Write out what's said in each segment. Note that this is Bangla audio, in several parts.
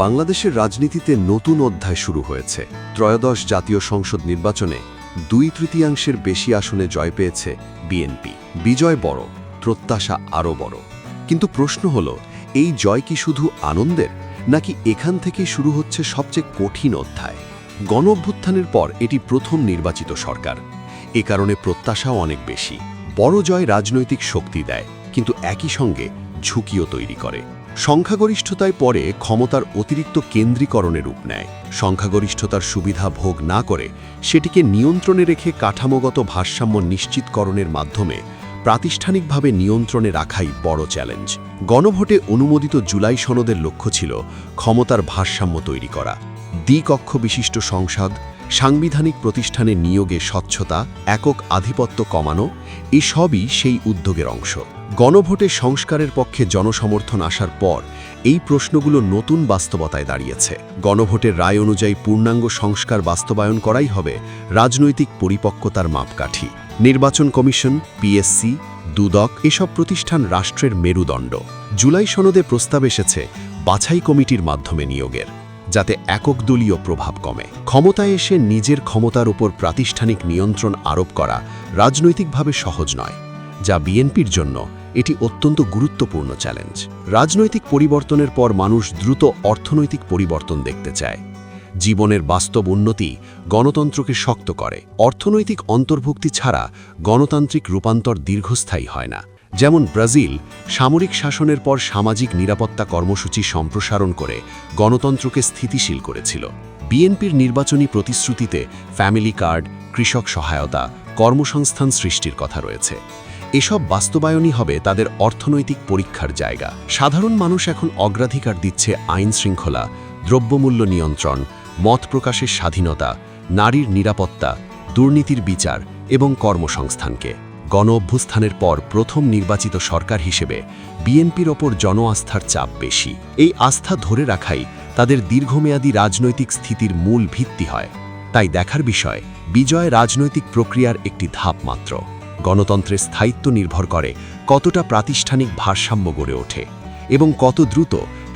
বাংলাদেশের রাজনীতিতে নতুন অধ্যায় শুরু হয়েছে। ত্রয়োদশ জাতীয় সংসদ নির্বাচনে 2/3 বেশি আসনে জয় পেয়েছে বিএনপি। বিজয় বড়, প্রত্যাশা আরও বড়। কিন্তু প্রশ্ন হল, এই জয় কি শুধু আনন্দের, নাকি এখান থেকেই শুরু হচ্ছে সবচেয়ে কঠিন অধ্যায়? গণঅভ্যুত্থানের পর এটি প্রথম নির্বাচিত সরকার। এ কারণে প্রত্যাশাও অনেক বেশি। বড় জয় রাজনৈতিক শক্তি দেয়, কিন্তু একই সঙ্গে ঝুঁকিও তৈরি করে। সংখ্যাগরিষ্ঠতায় পরে ক্ষমতার অতিরিক্ত কেন্দ্রীকরণের রূপ নেয়। সংখ্যাগরিষ্ঠতার সুবিধা ভোগ না করে সেটিকে নিয়ন্ত্রণে রেখে কাঠামোগত ভারসাম্য নিশ্চিতকরণের মাধ্যমে প্রাতিষ্ঠানিকভাবে নিয়ন্ত্রণে রাখাই বড় চ্যালেঞ্জ। গণভোটে অনুমোদিত জুলাই সনদের লক্ষ্য ছিল ক্ষমতার ভারসাম্য তৈরি করা, দ্বিকক্ষ বিশিষ্ট সংসদ, সাংবিধানিক প্রতিষ্ঠানে নিয়োগে স্বচ্ছতা, একক আধিপত্য কমানো, এসবই সেই উদ্যোগের অংশ। গণভোটে সংস্কারের পক্ষে জনসমর্থন আসার পর এই প্রশ্নগুলো নতুন বাস্তবতায় দাঁড়িয়েছে। গণভোটের রায় অনুযায়ী পূর্ণাঙ্গ সংস্কার বাস্তবায়ন করাই হবে রাজনৈতিক পরিপক্কতার মাপকাঠি। নির্বাচন কমিশন, পিএসসি, দুদক এসব প্রতিষ্ঠান রাষ্ট্রের মেরুদণ্ড। জুলাই সনদে প্রস্তাব এসেছে বাছাই কমিটির মাধ্যমে নিয়োগের, যাতে একক দলীয় প্রভাব কমে। ক্ষমতায় এসে নিজের ক্ষমতার উপর প্রাতিষ্ঠানিক নিয়ন্ত্রণ আরোপ করা রাজনৈতিকভাবে সহজ নয়, যা বিএনপির জন্য এটি অত্যন্ত গুরুত্বপূর্ণ চ্যালেঞ্জ। রাজনৈতিক পরিবর্তনের পর মানুষ দ্রুত অর্থনৈতিক পরিবর্তন দেখতে চায়। জীবনের বাস্তব উন্নতি গণতন্ত্রকে শক্ত করে। অর্থনৈতিক অন্তর্ভুক্তি ছাড়া গণতান্ত্রিক রূপান্তর দীর্ঘস্থায়ী হয় না। যেমন ব্রাজিল সামরিক শাসনের পর সামাজিক নিরাপত্তা কর্মসূচি সম্প্রসারণ করে গণতন্ত্রকে স্থিতিশীল করেছিল। বিএনপির নির্বাচনী প্রতিশ্রুতিতে ফ্যামিলি কার্ড, কৃষক সহায়তা, কর্মসংস্থান সৃষ্টির কথা রয়েছে। এসব বাস্তবায়নই হবে তাদের অর্থনৈতিক পরীক্ষার জায়গা। সাধারণ মানুষ এখন অগ্রাধিকার দিচ্ছে আইন শৃঙ্খলা, দ্রব্যমূল্য নিয়ন্ত্রণ, মত প্রকাশের স্বাধীনতা, নারীর নিরাপত্তা, দুর্নীতির বিচার এবং কর্মসংস্থানকে। গণঅভ্যুত্থানের পর প্রথম নির্বাচিত সরকার হিসেবে বিএনপির ওপর জন আস্থার চাপ বেশি। এই আস্থা ধরে রাখাই তাদের দীর্ঘমেয়াদী রাজনৈতিক স্থিতির মূল ভিত্তি হয়। তাই দেখার বিষয়, বিজয় রাজনৈতিক প্রক্রিয়ার একটি ধাপ মাত্র। গণতন্ত্রের স্থায়িত্ব নির্ভর করে কতটা প্রাতিষ্ঠানিক ভারসাম্য গড়ে ওঠে এবং কত দ্রুত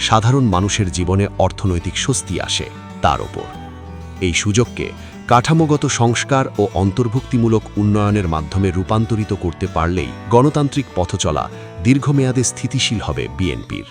সাধারণ মানুষের জীবনে অর্থনৈতিক স্বস্তি আসে তার ওপর। এই সুযোগকে কাঠামোগত সংস্কার ও অন্তর্ভুক্তিমূলক উন্নয়নের মাধ্যমে রূপান্তরিত করতে পারলেই গণতান্ত্রিক পথচলা দীর্ঘমেয়াদে স্থিতিশীল হবে বিএনপির।